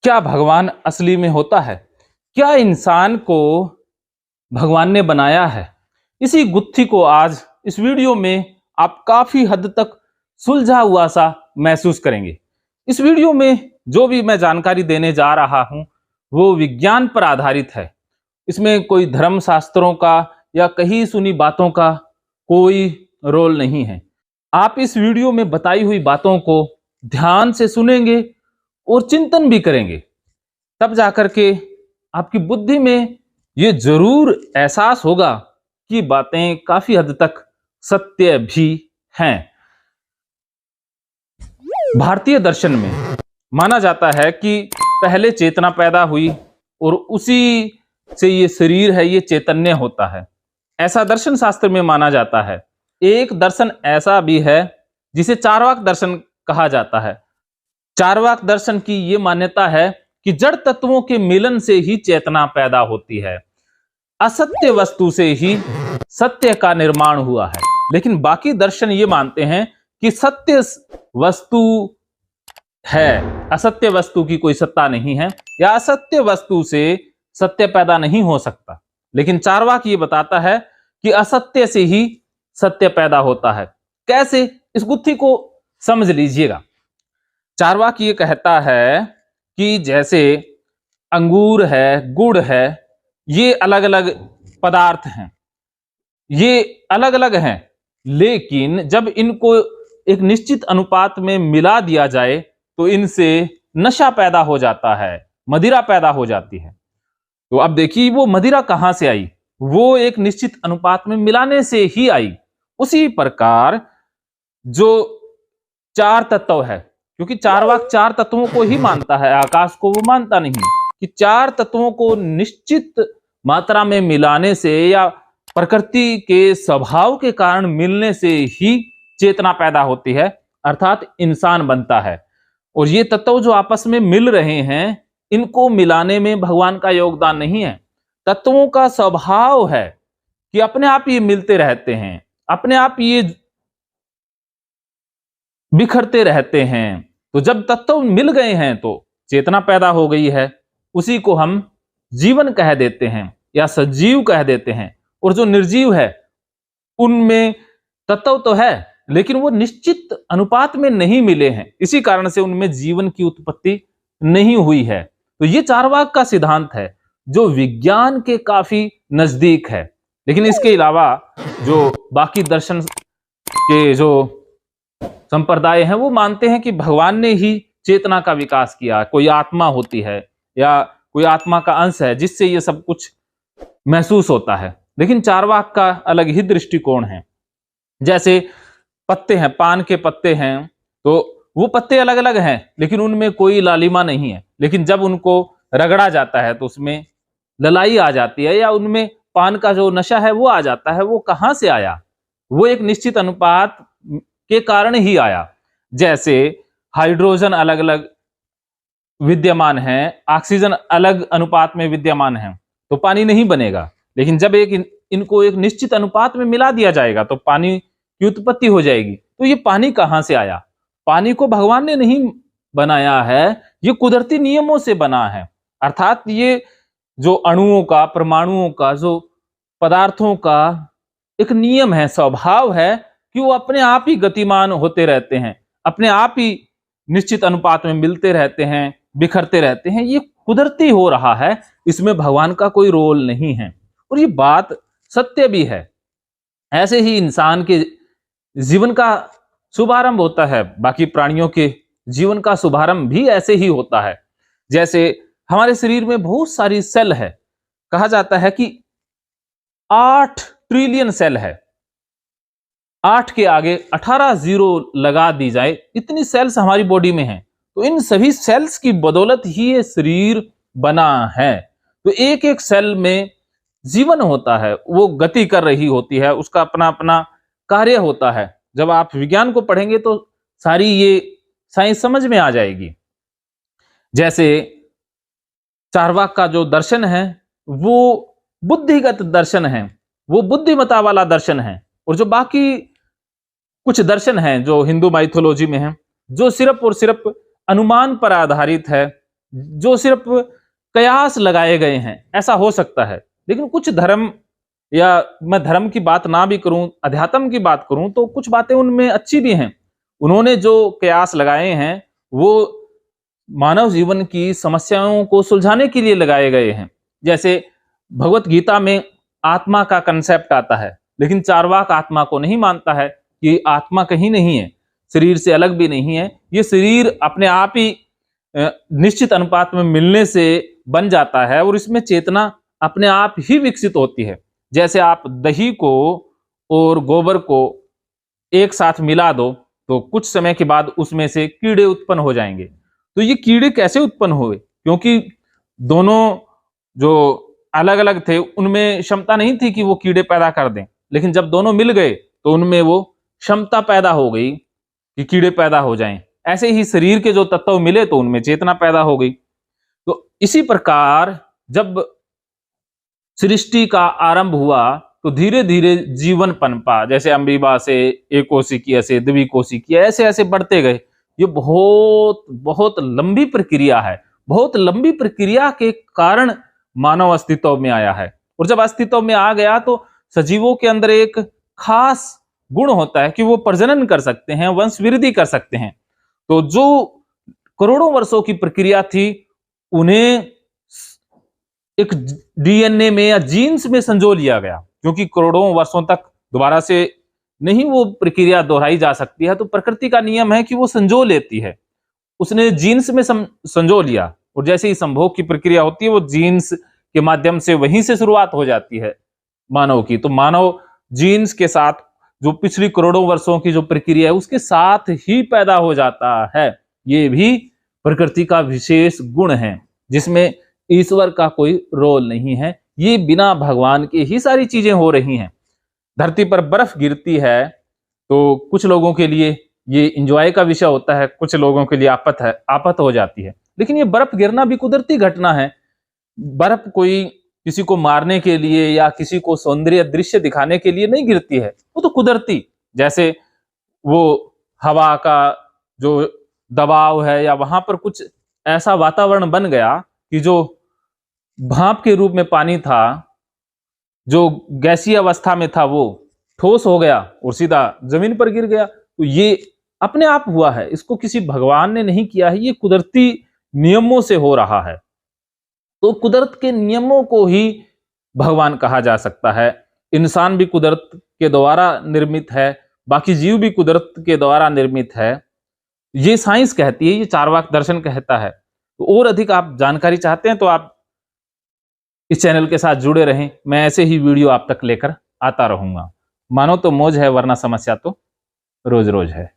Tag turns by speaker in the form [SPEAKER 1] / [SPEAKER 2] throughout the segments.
[SPEAKER 1] क्या भगवान असली में होता है? क्या इंसान को भगवान ने बनाया है? इसी गुत्थी को आज इस वीडियो में आप काफी हद तक सुलझा हुआ सा महसूस करेंगे। इस वीडियो में जो भी मैं जानकारी देने जा रहा हूं वो विज्ञान पर आधारित है। इसमें कोई धर्म शास्त्रों का या कहीं सुनी बातों का कोई रोल नहीं है। आप इस वीडियो में बताई हुई बातों को ध्यान से सुनेंगे और चिंतन भी करेंगे, तब जाकर के आपकी बुद्धि में ये जरूर एहसास होगा कि बातें काफी हद तक सत्य भी हैं। भारतीय दर्शन में माना जाता है कि पहले चेतना पैदा हुई और उसी से ये शरीर है, ये चैतन्य होता है। ऐसा दर्शन शास्त्र में माना जाता है। एक दर्शन ऐसा भी है जिसे चार्वाक दर्शन कहा जाता है। चार्वाक दर्शन की ये मान्यता है कि जड़ तत्वों के मिलन से ही चेतना पैदा होती है, असत्य वस्तु से ही सत्य का निर्माण हुआ है। लेकिन बाकी दर्शन ये मानते हैं कि सत्य वस्तु है, असत्य वस्तु की कोई सत्ता नहीं है, या असत्य वस्तु से सत्य पैदा नहीं हो सकता। लेकिन चार्वाक ये बताता है कि असत्य से ही सत्य पैदा होता है। कैसे? इस गुत्थी को समझ लीजिएगा। चार्वाक ये कहता है कि जैसे अंगूर है, गुड़ है, ये अलग अलग पदार्थ हैं, ये अलग अलग हैं, लेकिन जब इनको एक निश्चित अनुपात में मिला दिया जाए तो इनसे नशा पैदा हो जाता है, मदिरा पैदा हो जाती है। तो अब देखिए वो मदिरा कहां से आई? वो एक निश्चित अनुपात में मिलाने से ही आई। उसी प्रकार जो चार तत्व है, क्योंकि चार्वाक चार तत्वों को ही मानता है, आकाश को वो मानता नहीं, कि चार तत्वों को निश्चित मात्रा में मिलाने से या प्रकृति के स्वभाव के कारण मिलने से ही चेतना पैदा होती है, अर्थात इंसान बनता है। और ये तत्व जो आपस में मिल रहे हैं, इनको मिलाने में भगवान का योगदान नहीं है। तत्वों का स्वभाव है कि अपने आप ये मिलते रहते हैं, अपने आप ये बिखरते रहते हैं। तो जब तत्व मिल गए हैं तो चेतना पैदा हो गई है। उसी को हम जीवन कह देते हैं या सजीव कह देते हैं। और जो निर्जीव है उनमें तत्व तो है, लेकिन वो निश्चित अनुपात में नहीं मिले हैं, इसी कारण से उनमें जीवन की उत्पत्ति नहीं हुई है। तो ये चार्वाक का सिद्धांत है जो विज्ञान के काफी नजदीक है। लेकिन इसके अलावा जो बाकी दर्शन के जो संप्रदाय हैं वो मानते हैं कि भगवान ने ही चेतना का विकास किया, कोई आत्मा होती है या कोई आत्मा का अंश है जिससे ये सब कुछ महसूस होता है। लेकिन चार्वाक का अलग ही दृष्टिकोण है। जैसे पत्ते हैं, पान के पत्ते हैं, तो वो पत्ते अलग अलग हैं लेकिन उनमें कोई लालिमा नहीं है, लेकिन जब उनको रगड़ा जाता है तो उसमें ललाई आ जाती है या उनमें पान का जो नशा है वो आ जाता है। वो कहां से आया? वो एक निश्चित अनुपात के कारण ही आया। जैसे हाइड्रोजन अलग अलग विद्यमान है, ऑक्सीजन अलग अनुपात में विद्यमान है, तो पानी नहीं बनेगा। लेकिन जब इनको एक निश्चित अनुपात में मिला दिया जाएगा तो पानी की उत्पत्ति हो जाएगी। तो ये पानी कहां से आया? पानी को भगवान ने नहीं बनाया है, ये कुदरती नियमों से बना है। अर्थात ये जो अणुओं का, परमाणुओं का, जो पदार्थों का एक नियम है, स्वभाव है कि वो अपने आप ही गतिमान होते रहते हैं, अपने आप ही निश्चित अनुपात में मिलते रहते हैं, बिखरते रहते हैं। ये कुदरती हो रहा है, इसमें भगवान का कोई रोल नहीं है। और ये बात सत्य भी है। ऐसे ही इंसान के जीवन का शुभारंभ होता है, बाकी प्राणियों के जीवन का शुभारंभ भी ऐसे ही होता है। जैसे हमारे शरीर में बहुत सारी सेल है, कहा जाता है कि 8 ट्रिलियन सेल है। 8 के आगे 18 जीरो लगा दी जाए, इतनी सेल्स हमारी बॉडी में हैं। तो इन सभी सेल्स की बदौलत ही ये शरीर बना है। तो एक एक सेल में जीवन होता है, वो गति कर रही होती है, उसका अपना अपना कार्य होता है। जब आप विज्ञान को पढ़ेंगे तो सारी ये साइंस समझ में आ जाएगी। जैसे चार्वाक का जो दर्शन है वो बुद्धिगत दर्शन है, वो बुद्धिमता वाला दर्शन है। और जो बाकी कुछ दर्शन हैं जो हिंदू माइथोलॉजी में हैं, जो सिर्फ और सिर्फ अनुमान पर आधारित है, जो सिर्फ कयास लगाए गए हैं, ऐसा हो सकता है। लेकिन कुछ धर्म, या मैं धर्म की बात ना भी करूं, अध्यात्म की बात करूं, तो कुछ बातें उनमें अच्छी भी हैं। उन्होंने जो कयास लगाए हैं वो मानव जीवन की समस्याओं को सुलझाने के लिए लगाए गए हैं। जैसे भगवत गीता में आत्मा का कंसेप्ट आता है, लेकिन चार्वाक आत्मा को नहीं मानता है कि आत्मा कहीं नहीं है, शरीर से अलग भी नहीं है। ये शरीर अपने आप ही निश्चित अनुपात में मिलने से बन जाता है और इसमें चेतना अपने आप ही विकसित होती है। जैसे आप दही को और गोबर को एक साथ मिला दो तो कुछ समय के बाद उसमें से कीड़े उत्पन्न हो जाएंगे। तो ये कीड़े कैसे उत्पन्न हुए? क्योंकि दोनों जो अलग अलग थे उनमें क्षमता नहीं थी कि वो कीड़े पैदा कर दें, लेकिन जब दोनों मिल गए तो उनमें वो क्षमता पैदा हो गई कि कीड़े पैदा हो जाएं। ऐसे ही शरीर के जो तत्व मिले तो उनमें चेतना पैदा हो गई। तो इसी प्रकार जब सृष्टि का आरंभ हुआ तो धीरे धीरे जीवन पनपा। जैसे अम्बीबा से एकोशिकीय से द्विकोशिकीय, ऐसे ऐसे बढ़ते गए। ये बहुत बहुत लंबी प्रक्रिया है। बहुत लंबी प्रक्रिया के कारण मानव अस्तित्व में आया है। और जब अस्तित्व में आ गया तो सजीवों के अंदर एक खास गुण होता है कि वो प्रजनन कर सकते हैं, वंश वृद्धि कर सकते हैं। तो जो करोड़ों वर्षों की प्रक्रिया थी उन्हें एक डीएनए में या जीन्स में संजो लिया गया, क्योंकि करोड़ों वर्षों तक दोबारा से नहीं वो प्रक्रिया दोहराई जा सकती है। तो प्रकृति का नियम है कि वो संजो लेती है। उसने जीन्स में संजो लिया, और जैसे ही संभोग की प्रक्रिया होती है वो जीन्स के माध्यम से वहीं से शुरुआत हो जाती है मानव की। तो मानव जीन्स के साथ जो पिछली करोड़ों वर्षों की जो प्रक्रिया है उसके साथ ही पैदा हो जाता है। ये भी प्रकृति का विशेष गुण है जिसमें ईश्वर का कोई रोल नहीं है। ये बिना भगवान के ही सारी चीजें हो रही हैं। धरती पर बर्फ गिरती है तो कुछ लोगों के लिए ये इंजॉय का विषय होता है, कुछ लोगों के लिए आफत हो जाती है। लेकिन ये बर्फ गिरना भी कुदरती घटना है। बर्फ कोई किसी को मारने के लिए या किसी को सौंदर्य दृश्य दिखाने के लिए नहीं गिरती है, वो तो कुदरती, जैसे वो हवा का जो दबाव है या वहां पर कुछ ऐसा वातावरण बन गया कि जो भाप के रूप में पानी था, जो गैसीय अवस्था में था, वो ठोस हो गया और सीधा जमीन पर गिर गया। तो ये अपने आप हुआ है, इसको किसी भगवान ने नहीं किया है, ये कुदरती नियमों से हो रहा है। तो कुदरत के नियमों को ही भगवान कहा जा सकता है। इंसान भी कुदरत के द्वारा निर्मित है, बाकी जीव भी कुदरत के द्वारा निर्मित है। ये साइंस कहती है, ये चार्वाक दर्शन कहता है। तो और अधिक आप जानकारी चाहते हैं तो आप इस चैनल के साथ जुड़े रहें। मैं ऐसे ही वीडियो आप तक लेकर आता रहूंगा। मानो तो मौज है, वरना समस्या तो रोज रोज है।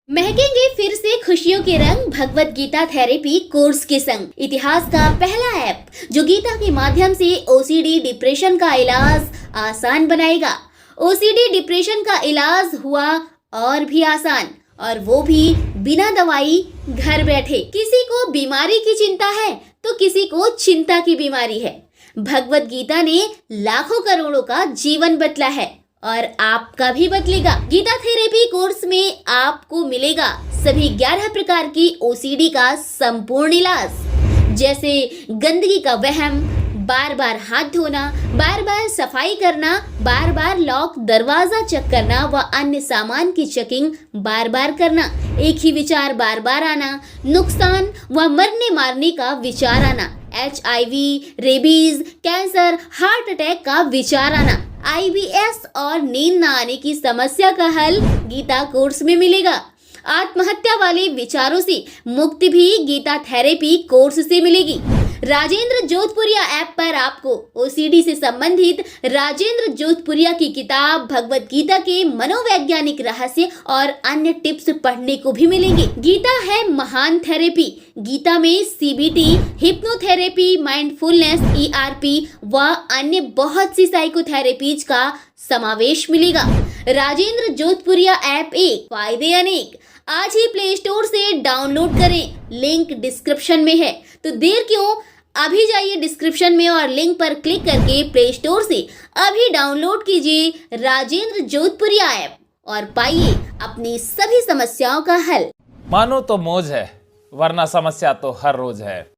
[SPEAKER 2] महकेंगे फिर से खुशियों के रंग भगवत गीता थेरेपी कोर्स के संग। इतिहास का पहला ऐप जो गीता के माध्यम से ओसीडी डिप्रेशन का इलाज आसान बनाएगा। ओसीडी डिप्रेशन का इलाज हुआ और भी आसान, और वो भी बिना दवाई, घर बैठे। किसी को बीमारी की चिंता है तो किसी को चिंता की बीमारी है। भगवत गीता ने लाखों करोड़ों का जीवन बदला है और आपका भी बदलेगा। गीता थेरेपी कोर्स में आपको मिलेगा सभी 11 प्रकार की ओसीडी का संपूर्ण इलाज, जैसे गंदगी का वहम, बार बार हाथ धोना, बार बार सफाई करना, बार बार लॉक दरवाजा चेक करना व अन्य सामान की चेकिंग बार बार करना, एक ही विचार बार बार आना, नुकसान व मरने मारने का विचार आना, HIV, rabies, cancer, heart attack का विचार आना, IBS और नींद न आने की समस्या का हल गीता कोर्स में मिलेगा। आत्महत्या वाले विचारों से मुक्ति भी गीता थेरेपी कोर्स से मिलेगी। राजेंद्र जोधपुरिया ऐप पर आपको ओसीडी से संबंधित राजेंद्र जोधपुरिया की किताब भगवत गीता के मनोवैज्ञानिक रहस्य और अन्य टिप्स पढ़ने को भी मिलेंगे। गीता है महान थेरेपी। गीता में CBT, हिप्नोथेरेपी, माइंडफुलनेस, ERP व अन्य बहुत सी साइकोथेरेपीज का समावेश मिलेगा। राजेंद्र जोधपुरिया ऐप एक, फायदे अनेक। आज ही प्ले स्टोर से डाउनलोड करें, लिंक डिस्क्रिप्शन में है। तो देर क्यों, अभी जाइए डिस्क्रिप्शन में और लिंक पर क्लिक करके प्ले स्टोर से अभी डाउनलोड कीजिए राजेंद्र जोधपुरिया ऐप और पाइए अपनी सभी समस्याओं का हल।
[SPEAKER 1] मानो तो मौज है, वरना समस्या तो हर रोज है।